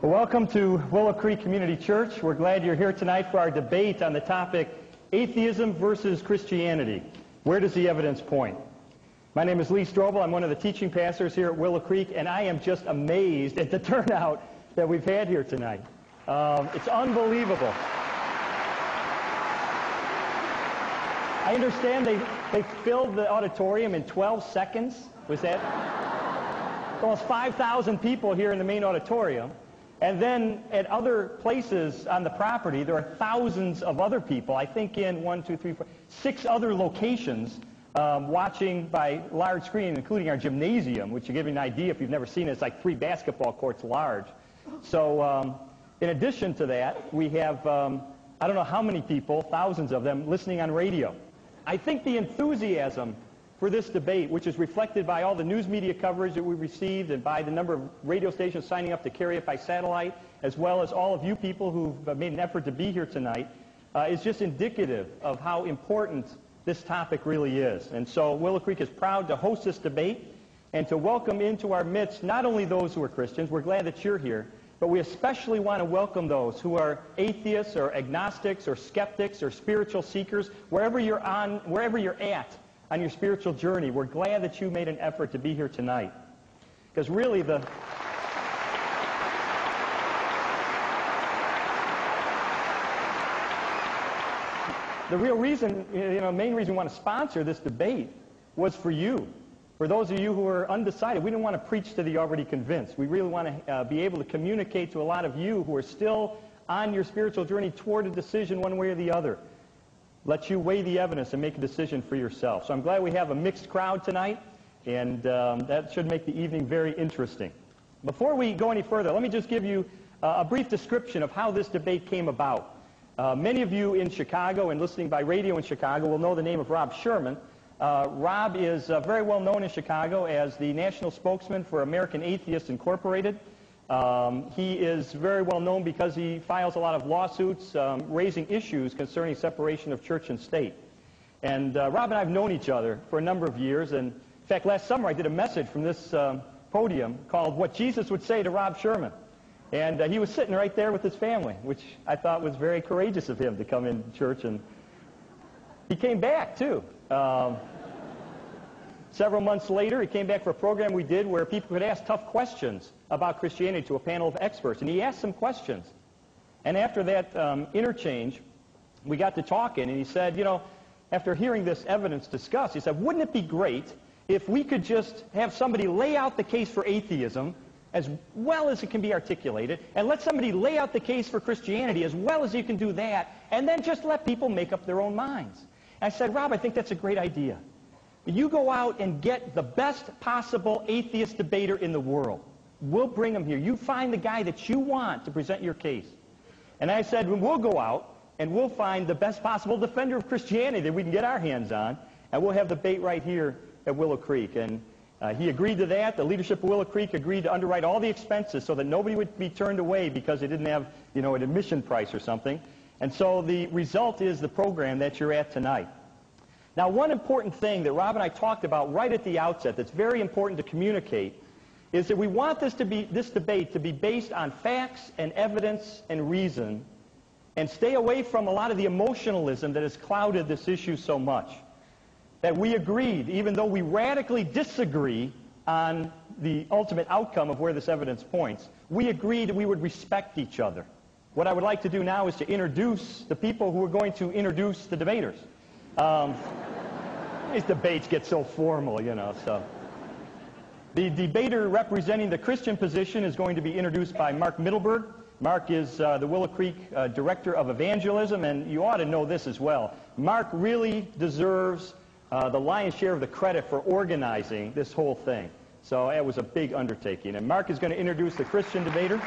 Well, welcome to Willow Creek Community Church. We're glad you're here tonight for our debate on the topic, Atheism versus Christianity. Where does the evidence point? My name is Lee Strobel. I'm one of the teaching pastors here at Willow Creek, and I am just amazed at the turnout that we've had here tonight. It's unbelievable. I understand they filled the auditorium in 12 seconds. Was that? Almost 5,000 people here in the main auditorium. And then at other places on the property, there are thousands of other people, I think in 6 other locations, watching by large screen, including our gymnasium, which to give you an idea, if you've never seen it, it's like 3 basketball courts large. So in addition to that, we have, I don't know how many people, thousands of them, listening on radio. I think the enthusiasm for this debate, which is reflected by all the news media coverage that we received and by the number of radio stations signing up to carry it by satellite, as well as all of you people who've made an effort to be here tonight, is just indicative of how important this topic really is. And so Willow Creek is proud to host this debate and to welcome into our midst not only those who are Christians, we're glad that you're here, but we especially want to welcome those who are atheists or agnostics or skeptics or spiritual seekers, wherever you're at on your spiritual journey. We're glad that you made an effort to be here tonight. Because really the real reason, main reason we want to sponsor this debate was for you. For those of you who are undecided, we didn't want to preach to the already convinced. We really want to be able to communicate to a lot of you who are still on your spiritual journey toward a decision one way or the other. Let you weigh the evidence and make a decision for yourself. So I'm glad we have a mixed crowd tonight, and that should make the evening very interesting. Before we go any further, let me just give you a brief description of how this debate came about. Many of you in Chicago and listening by radio in Chicago will know the name of Rob Sherman. Rob is very well known in Chicago as the national spokesman for American Atheists Incorporated. He is very well known because he files a lot of lawsuits raising issues concerning separation of church and state. And Rob and I have known each other for a number of years. And in fact, last summer I did a message from this podium called What Jesus Would Say to Rob Sherman. And he was sitting right there with his family, which I thought was very courageous of him to come in church. And he came back, too. Several months later, he came back for a program we did where people could ask tough questions about Christianity to a panel of experts. And he asked some questions. And after that interchange, we got to talking, and he said, after hearing this evidence discussed, he said, wouldn't it be great if we could just have somebody lay out the case for atheism as well as it can be articulated, and let somebody lay out the case for Christianity as well as you can do that, and then just let people make up their own minds. And I said, Rob, I think that's a great idea. You go out and get the best possible atheist debater in the world. We'll bring him here. You find the guy that you want to present your case. And I said, we'll go out and we'll find the best possible defender of Christianity that we can get our hands on, and we'll have the debate right here at Willow Creek. And he agreed to that. The leadership of Willow Creek agreed to underwrite all the expenses so that nobody would be turned away because they didn't have, an admission price or something. And so the result is the program that you're at tonight. Now, one important thing that Rob and I talked about right at the outset that's very important to communicate is that we want this debate to be based on facts and evidence and reason, and stay away from a lot of the emotionalism that has clouded this issue so much. That we agreed, even though we radically disagree on the ultimate outcome of where this evidence points, we agreed that we would respect each other. What I would like to do now is to introduce the people who are going to introduce the debaters. These debates get so formal, so. The debater representing the Christian position is going to be introduced by Mark Middleburg. Mark is the Willow Creek Director of Evangelism, and you ought to know this as well. Mark really deserves the lion's share of the credit for organizing this whole thing. So it was a big undertaking. And Mark is going to introduce the Christian debater.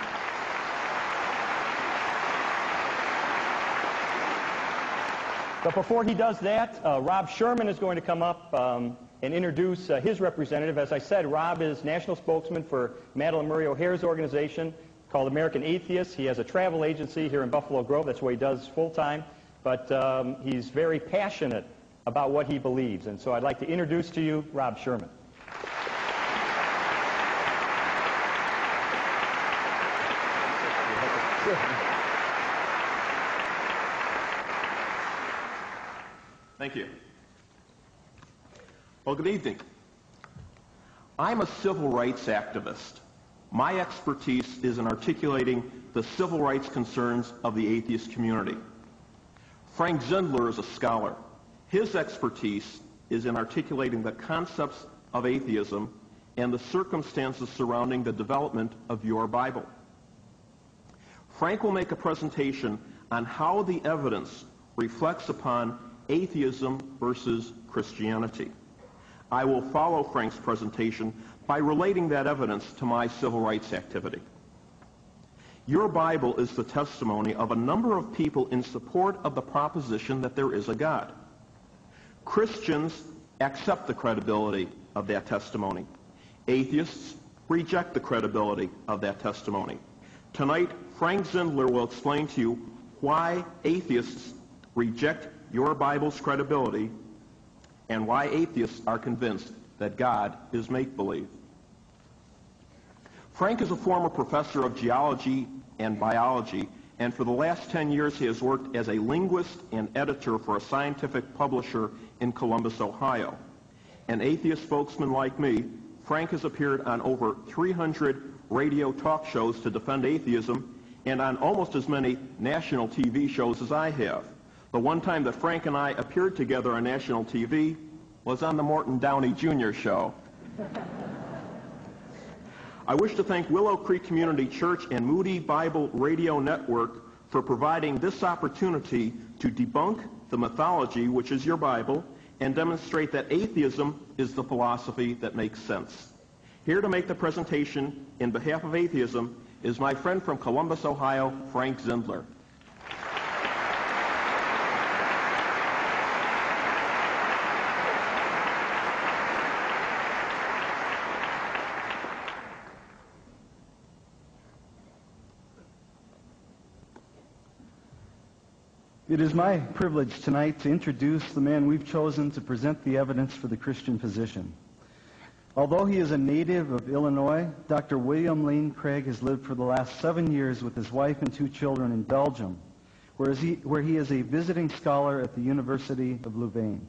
But before he does that, Rob Sherman is going to come up and introduce his representative. As I said, Rob is national spokesman for Madeline Murray O'Hare's organization called American Atheists. He has a travel agency here in Buffalo Grove. That's what he does full-time. But he's very passionate about what he believes. And so I'd like to introduce to you Rob Sherman. Thank you. Well, good evening. I'm a civil rights activist. My expertise is in articulating the civil rights concerns of the atheist community. Frank Zindler is a scholar. His expertise is in articulating the concepts of atheism and the circumstances surrounding the development of your Bible. Frank will make a presentation on how the evidence reflects upon atheism versus Christianity. I will follow Frank's presentation by relating that evidence to my civil rights activity. Your Bible is the testimony of a number of people in support of the proposition that there is a God. Christians accept the credibility of that testimony. Atheists reject the credibility of that testimony. Tonight, Frank Zindler will explain to you why atheists reject your Bible's credibility and why atheists are convinced that God is make-believe. Frank is a former professor of geology and biology, and for the last 10 years he has worked as a linguist and editor for a scientific publisher in Columbus, Ohio. An atheist spokesman like me, Frank has appeared on over 300 radio talk shows to defend atheism and on almost as many national TV shows as I have. The one time that Frank and I appeared together on national TV was on the Morton Downey Jr. show. I wish to thank Willow Creek Community Church and Moody Bible Radio Network for providing this opportunity to debunk the mythology, which is your Bible, and demonstrate that atheism is the philosophy that makes sense. Here to make the presentation in behalf of atheism is my friend from Columbus, Ohio, Frank Zindler. It is my privilege tonight to introduce the man we've chosen to present the evidence for the Christian position. Although he is a native of Illinois, Dr. William Lane Craig has lived for the last 7 years with his wife and 2 children in Belgium, where he is a visiting scholar at the University of Louvain.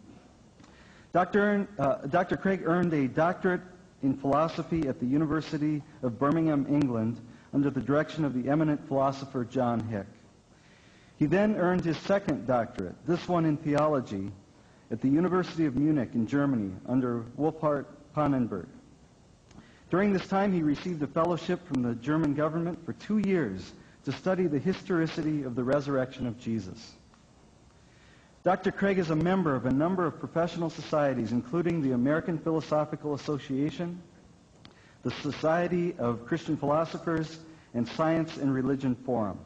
Dr. Craig earned a doctorate in philosophy at the University of Birmingham, England, under the direction of the eminent philosopher John Hick. He then earned his second doctorate, this one in theology, at the University of Munich in Germany under Wolfhart Pannenberg. During this time, he received a fellowship from the German government for 2 years to study the historicity of the resurrection of Jesus. Dr. Craig is a member of a number of professional societies, including the American Philosophical Association, the Society of Christian Philosophers, and Science and Religion Forum.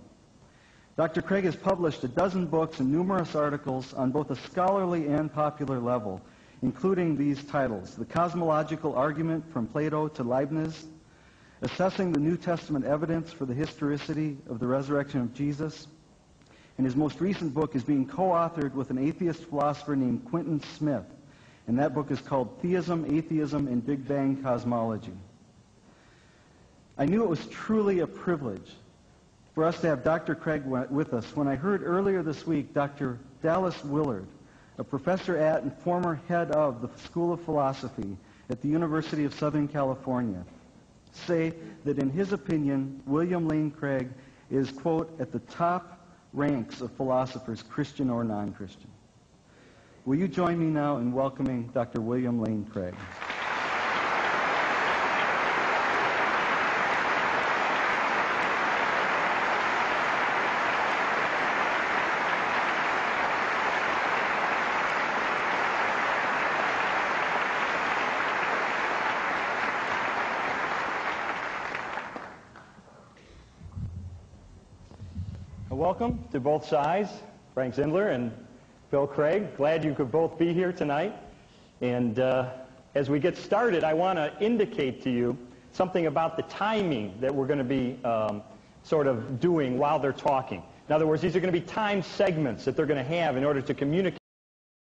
Dr. Craig has published a dozen books and numerous articles on both a scholarly and popular level, including these titles: The Cosmological Argument from Plato to Leibniz, Assessing the New Testament Evidence for the Historicity of the Resurrection of Jesus, and his most recent book is being co-authored with an atheist philosopher named Quinton Smith, and that book is called Theism, Atheism, and Big Bang Cosmology. I knew it was truly a privilege for us to have Dr. Craig with us when I heard earlier this week Dr. Dallas Willard, a professor at and former head of the School of Philosophy at the University of Southern California, say that in his opinion, William Lane Craig is, quote, at the top ranks of philosophers, Christian or non-Christian. Will you join me now in welcoming Dr. William Lane Craig? Welcome to both sides, Frank Zindler and Bill Craig. Glad you could both be here tonight. And as we get started, I want to indicate to you something about the timing that we're going to be sort of doing while they're talking. In other words, these are going to be time segments that they're going to have in order to communicate